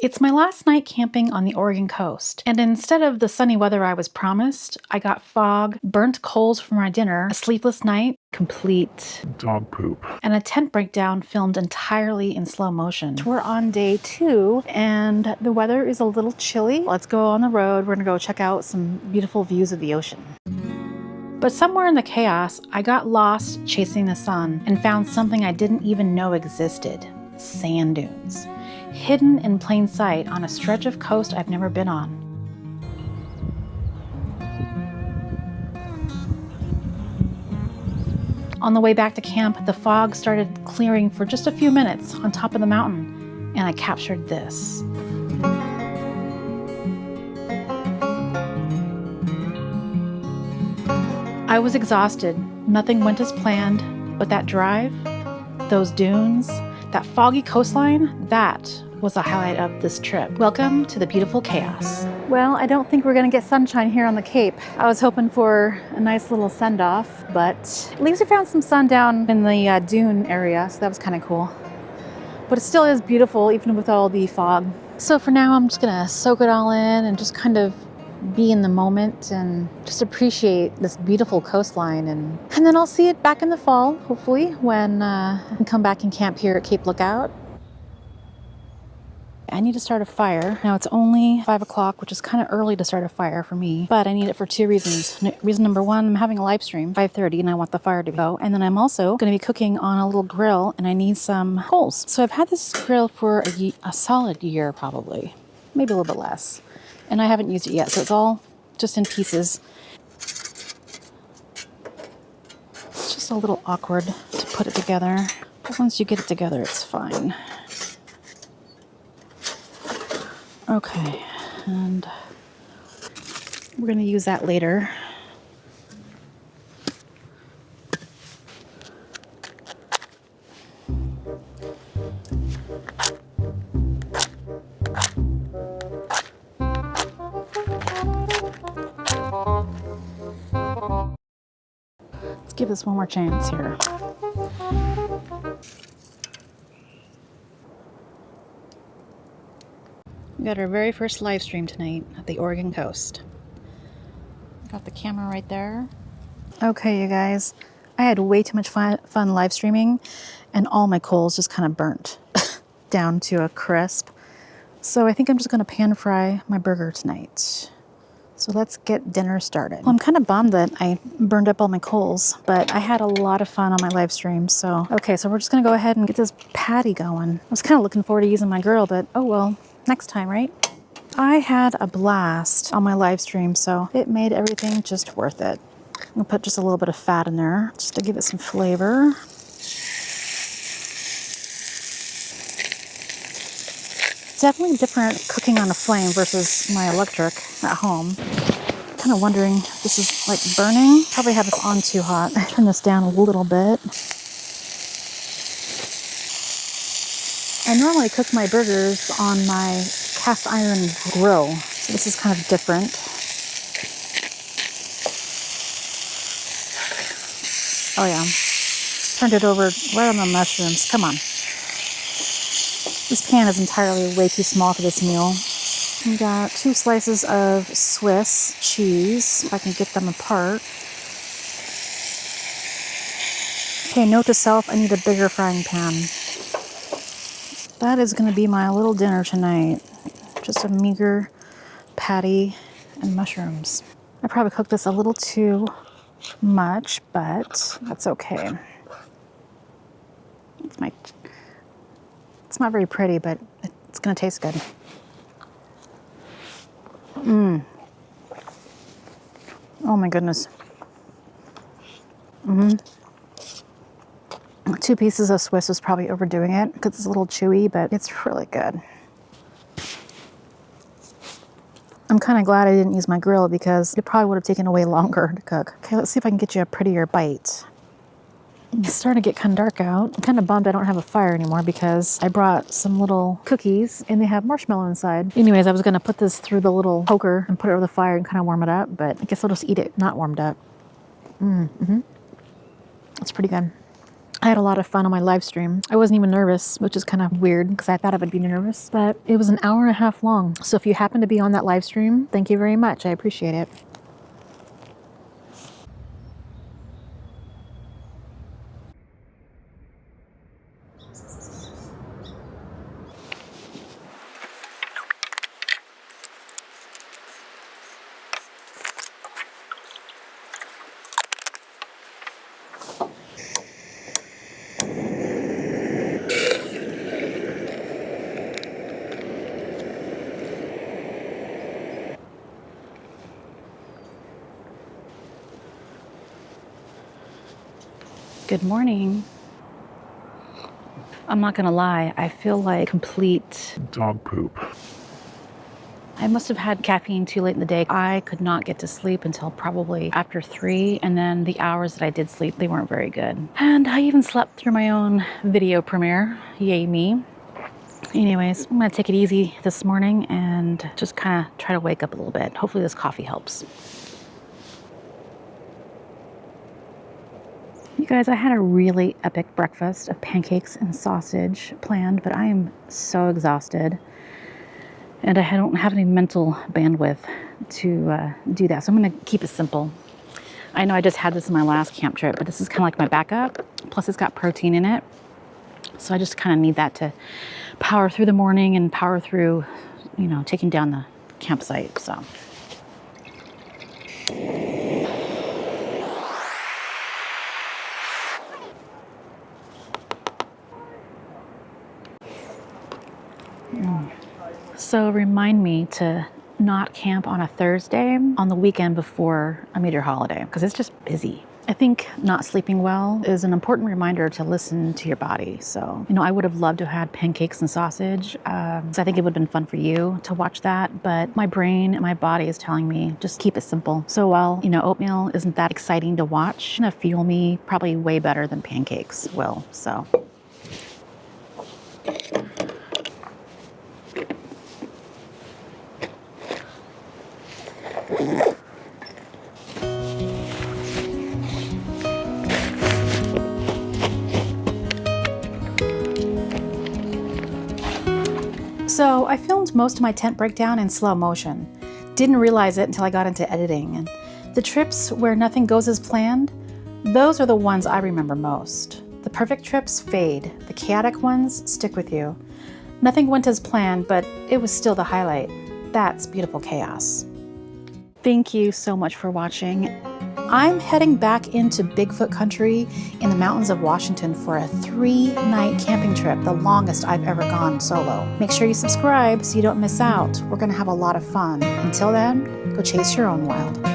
It's my last night camping on the Oregon coast, and instead of the sunny weather I was promised, I got fog, burnt coals for my dinner, a sleepless night, complete dog poop, and a tent breakdown filmed entirely in slow motion. We're on day 2 and the weather is a little chilly. Let's go on the road. We're gonna go check out some beautiful views of the ocean. But somewhere in the chaos, I got lost chasing the sun and found something I didn't even know existed: sand dunes, hidden in plain sight on a stretch of coast I've never been on. On the way back to camp, the fog started clearing for just a few minutes on top of the mountain, and I captured this. I was exhausted. Nothing went as planned, but that drive, those dunes, that foggy coastline, that was the highlight of this trip. Welcome to the beautiful chaos. Well, I don't think we're gonna get sunshine here on the Cape. I was hoping for a nice little send-off, but at least we found some sun down in the dune area, so that was kind of cool. But it still is beautiful, even with all the fog. So for now, I'm just gonna soak it all in and just kind of be in the moment and just appreciate this beautiful coastline, and then I'll see it back in the fall, hopefully, when I can come back and camp here at Cape Lookout. I need to start a fire. Now it's only 5 o'clock, which is kind of early to start a fire for me, but I need it for 2 reasons. Reason number 1, I'm having a live stream 5:30 and I want the fire to go. And then I'm also going to be cooking on a little grill and I need some coals. So I've had this grill for a solid year, probably, maybe a little bit less. And I haven't used it yet, so it's all just in pieces. It's just a little awkward to put it together, but once you get it together, it's fine. Okay, and we're going to use that later. Let's give this one more chance here. We got our very first live stream tonight at the Oregon coast. Got the camera right there. Okay, you guys, I had way too much fun live streaming, and all my coals just kind of burnt down to a crisp. So I think I'm just going to pan fry my burger tonight. So let's get dinner started. Well, I'm kind of bummed that I burned up all my coals, but I had a lot of fun on my live stream. So, okay, so we're just going to go ahead and get this patty going. I was kind of looking forward to using my grill, but oh well, next time, right? I had a blast on my live stream, so it made everything just worth it. I'm gonna put just a little bit of fat in there just to give it some flavor. Definitely different cooking on a flame versus my electric at home. Kind of wondering if this is like burning. Probably have this on too hot. Turn this down a little bit. I normally cook my burgers on my cast iron grill, so this is kind of different. Oh yeah, turned it over right on the mushrooms. Come on. This pan is entirely way too small for this meal. We got 2 slices of Swiss cheese, if I can get them apart. Okay, note to self, I need a bigger frying pan. That is going to be my little dinner tonight. Just a meager patty and mushrooms. I probably cooked this a little too much, but that's okay. It's not very pretty, but it's going to taste good. Oh my goodness. 2 pieces of Swiss is probably overdoing it because it's a little chewy, but it's really good. I'm kind of glad I didn't use my grill because it probably would have taken way longer to cook. Okay, let's see if I can get you a prettier bite. It's starting to get kind of dark out. I'm kind of bummed I don't have a fire anymore because I brought some little cookies and they have marshmallow inside. Anyways, I was going to put this through the little poker and put it over the fire and kind of warm it up, but I guess I'll just eat it not warmed up. It's pretty good. I had a lot of fun on my live stream. I wasn't even nervous, which is kind of weird because I thought I would be nervous, but it was an hour and a half long. So if you happen to be on that live stream, thank you very much. I appreciate it. Good morning. I'm not gonna lie, I feel like complete dog poop. I must have had caffeine too late in the day. I could not get to sleep until probably after 3, and then the hours that I did sleep, they weren't very good. And I even slept through my own video premiere. Yay me. Anyways, I'm gonna take it easy this morning and just kind of try to wake up a little bit. Hopefully this coffee helps. You guys, I had a really epic breakfast of pancakes and sausage planned, but I am so exhausted and I don't have any mental bandwidth to do that. So I'm gonna keep it simple. I know I just had this in my last camp trip, but this is kind of like my backup. Plus it's got protein in it. So I just kind of need that to power through the morning and power through, you know, taking down the campsite, so. So remind me to not camp on a Thursday on the weekend before a major holiday, because it's just busy. I think not sleeping well is an important reminder to listen to your body. So, you know, I would have loved to have had pancakes and sausage. So I think it would have been fun for you to watch that, but my brain and my body is telling me just keep it simple. So while, you know, oatmeal isn't that exciting to watch, it's gonna fuel me probably way better than pancakes will, so. So I filmed most of my tent breakdown in slow motion. Didn't realize it until I got into editing. And the trips where nothing goes as planned, those are the ones I remember most. The perfect trips fade. The chaotic ones stick with you. Nothing went as planned, but it was still the highlight. That's beautiful chaos. Thank you so much for watching. I'm heading back into Bigfoot country in the mountains of Washington for a 3-night camping trip, the longest I've ever gone solo. Make sure you subscribe so you don't miss out. We're gonna have a lot of fun. Until then, go chase your own wild.